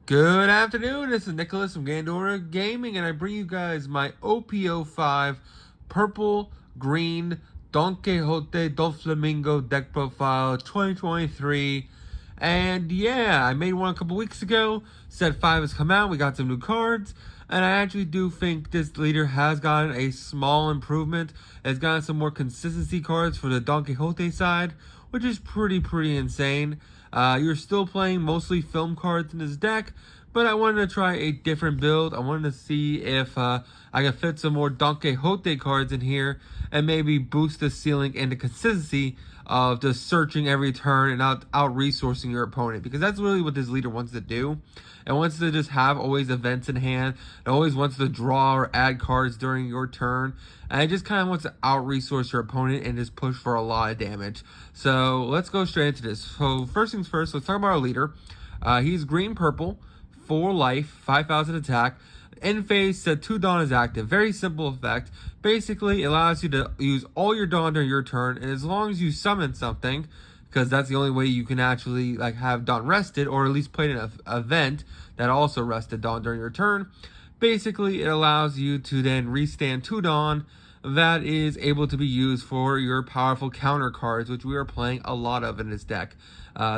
Good afternoon, this is Nicholas from Gandora Gaming, and I bring you guys my OPO5 Purple Green Donquixote Doflamingo deck profile 2023. And yeah, I made one a couple weeks ago. Set 5 has come out, we got some new cards, and I actually do think this leader has gotten a small improvement. It's gotten some more consistency cards for the Donquixote side, which is pretty insane. You're still playing mostly film cards in this deck, but I wanted to try a different build. I wanted to see if I can fit some more Donquixote cards in here and maybe boost the ceiling and the consistency of just searching every turn and out-resourcing your opponent, because that's really what this leader wants to do. It wants to just have always events in hand. It always wants to draw or add cards during your turn. And it just kind of wants to out-resource your opponent and just push for a lot of damage. So let's go straight into this. So first things first, let's talk about our leader. He's green-purple, 4 life, 5,000 attack. End phase, set 2 Dawn is active. Very simple effect. Basically, it allows you to use all your Dawn during your turn, and as long as you summon something, because that's the only way you can actually have Dawn rested, or at least play an event that also rested Dawn during your turn. Basically, it allows you to then restand 2 Dawn that is able to be used for your powerful counter cards, which we are playing a lot of in this deck.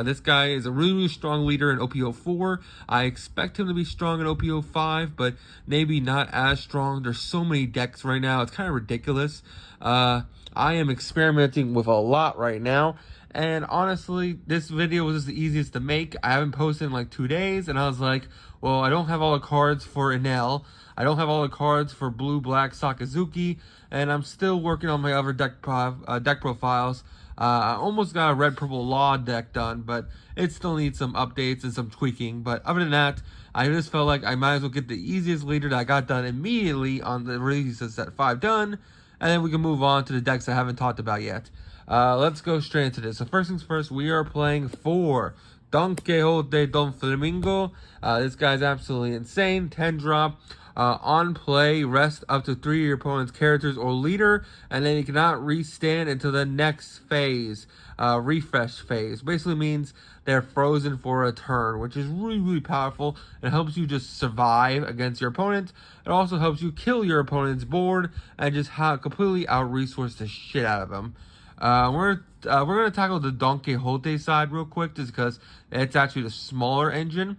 This guy is a really strong leader in OPO4. I expect him to be strong in OPO5, but maybe not as strong. There's so many decks right now, it's kind of ridiculous. I am experimenting with a lot right now, and honestly, this video was just the easiest to make. I haven't posted in like 2 days, and I was like, well, I don't have all the cards for Enel. I don't have all the cards for Blue Black Sakazuki, and I'm still working on my other deck profiles. I almost got a Red Purple Law deck done, but it still needs some updates and some tweaking. But other than that, I just felt like I might as well get the easiest leader that I got done immediately on the release of set 5 done, and then we can move on to the decks I haven't talked about yet. Let's go straight into this. So first things first, we are playing 4 Donquixote Doflamingo. This guy's absolutely insane. 10 drop. On play, rest up to 3 of your opponent's characters or leader, and then you cannot restand until the next phase, refresh phase. Basically means they're frozen for a turn, which is really powerful. It helps you just survive against your opponent. It also helps you kill your opponent's board and just completely out-resource the shit out of them. We're gonna tackle the Donquixote side real quick, just because it's actually the smaller engine.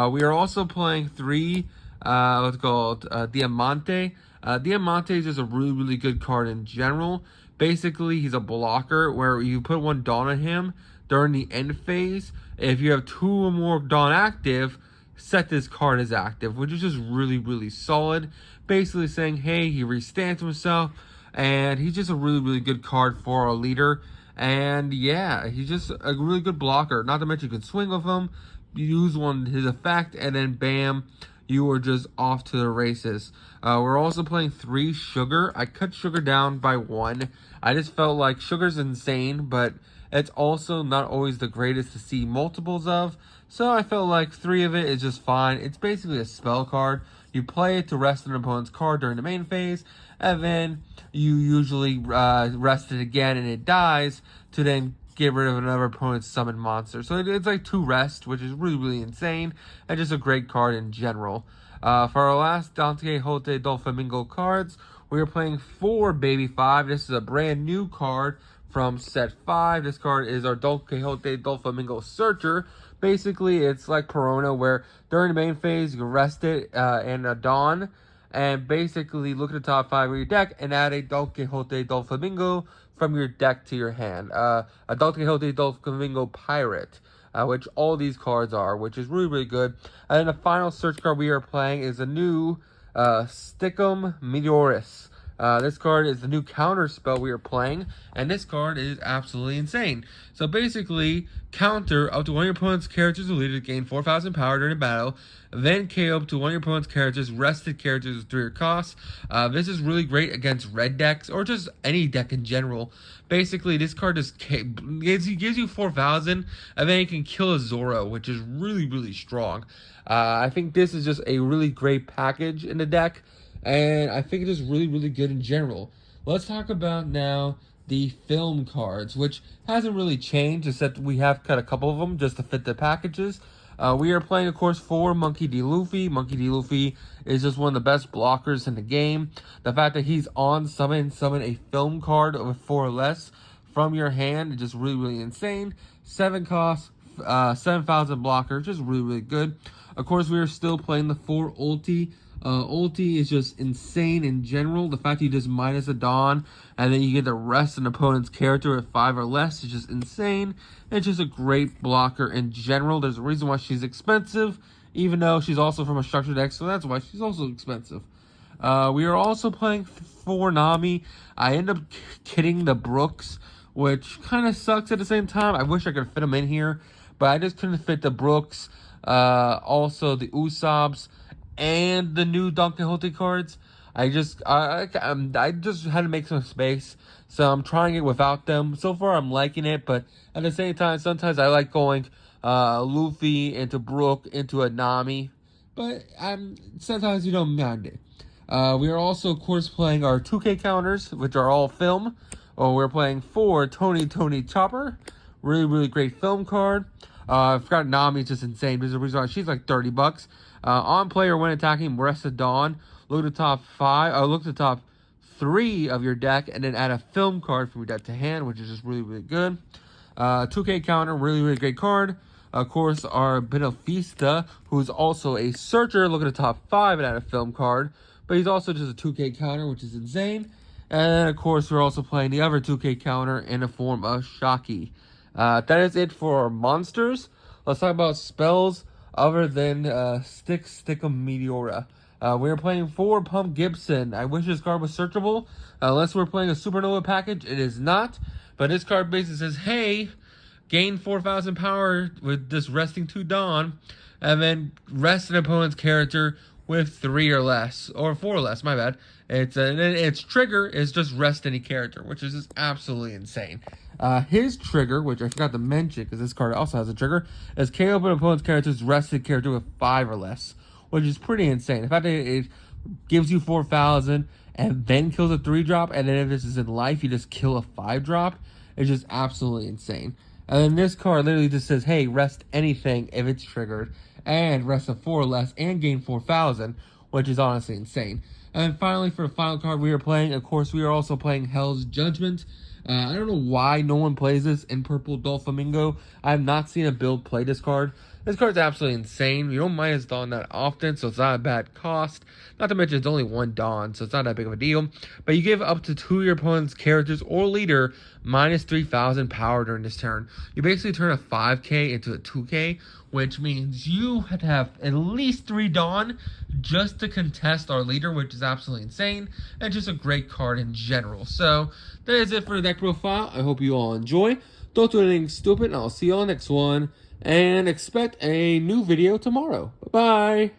We are also playing 3. What's called Diamante. Diamante is just a really good card in general. Basically, he's a blocker where you put 1 Dawn on him during the end phase. If you have 2 or more Dawn active, set this card as active, which is just really solid. Basically saying, hey, he restands himself, and he's just a really good card for a leader. And yeah, he's just a really good blocker. Not to mention you can swing with him, use his effect, and then bam, you are just off to the races. We're also playing 3 Sugar. I cut Sugar down by 1. I just felt like Sugar's insane, but it's also not always the greatest to see multiples of. So I felt like 3 of it is just fine. It's basically a spell card. You play it to rest an opponent's card during the main phase, and then you usually rest it again and it dies to then get rid of another opponent's summoned monster. So it's like 2 rest, which is really insane, and just a great card in general. For our last Donquixote Doflamingo cards, we are playing 4 Baby 5. This is a brand new card from set 5. This card is our Donquixote Doflamingo Searcher. Basically, it's like Corona, where during the main phase, you can rest it in a Dawn, and basically look at the top 5 of your deck and add a Donquixote Doflamingo from your deck to your hand. A Donquixote Doflamingo Pirate, which all these cards are, which is really good. And then the final search card we are playing is a new Stickum Meteoris. This card is the new counter spell we are playing, and this card is absolutely insane. So basically, counter up to 1 of your opponent's characters or leaders gain 4,000 power during a battle, then KO up to 1 of your opponent's characters, rested characters with 3 costs. This is really great against red decks, or just any deck in general. Basically, this card just gives you 4,000, and then you can kill a Zoro, which is really strong. I think this is just a really great package in the deck, and I think it is really good in general. Let's talk about now the film cards, which hasn't really changed, except we have cut a couple of them just to fit the packages. We are playing, of course, for Monkey D. Luffy. Monkey D. Luffy is just one of the best blockers in the game. The fact that he's on summon a film card with 4 or less from your hand is just really, really insane. 7 costs, 7,000 blocker, just really, really good. Of course, we are still playing the 4 ulti. Ulti is just insane in general. The fact that you just minus a Dawn and then you get to rest an opponent's character at 5 or less is just insane. It's just a great blocker in general. There's a reason why she's expensive, even though she's also from a structured deck, so that's why she's also expensive. We are also playing for Nami. I end up getting the Brooks, which kind of sucks at the same time. I wish I could fit them in here, but I just couldn't fit the Brooks, also the Usopp's, and the new Donquixote cards. I just had to make some space, so I'm trying it without them. So far, I'm liking it, but at the same time, sometimes I like going Luffy into Brook into a Nami, but sometimes you don't mind it. We are also, of course, playing our 2K counters, which are all film. We're playing for Tony Chopper. Really, really great film card. I forgot Nami's just insane. There's a reason why she's like $30. On player when attacking, rest of Dawn. Look at the top 5. Look at the top 3 of your deck, and then add a film card from your deck to hand, which is just really, really good. 2K counter, really, really great card. Of course, our Benefista, who's also a searcher. Look at the top 5 and add a film card, but he's also just a 2K counter, which is insane. And then, of course, we're also playing the other 2K counter in the form of Shocky. That is it for our monsters. Let's talk about spells other than Stickum Meteora. We're playing for Pump Gibson. I wish this card was searchable. Unless we're playing a Supernova package, it is not. But this card basically says, hey, gain 4,000 power with just resting 2 Dawn, and then rest an opponent's character with 3 or less, or 4 or less, my bad. Its trigger is just rest any character, which is just absolutely insane. His trigger, which I forgot to mention because this card also has a trigger, is KO an opponent's character's rested character with 5 or less, which is pretty insane. The fact that it gives you 4,000 and then kills a 3-drop, and then if this is in life, you just kill a 5-drop, is just absolutely insane. And then this card literally just says, hey, rest anything if it's triggered, and rest a 4 or less, and gain 4,000, which is honestly insane. And then finally, for the final card we are playing, of course, we are also playing Hell's Judgment. I don't know why no one plays this in Purple Doflamingo. I have not seen a build play this card. This card's absolutely insane. You don't minus Dawn that often, so it's not a bad cost. Not to mention it's only 1 Dawn, so it's not that big of a deal. But you give up to 2 of your opponent's characters or leader minus 3,000 power during this turn. You basically turn a 5k into a 2k, which means you have to have at least 3 Dawn just to contest our leader, which is absolutely insane, and just a great card in general. So that is it for the deck profile. I hope you all enjoy. Don't do anything stupid, and I'll see you on the next one. And expect a new video tomorrow. Bye-bye.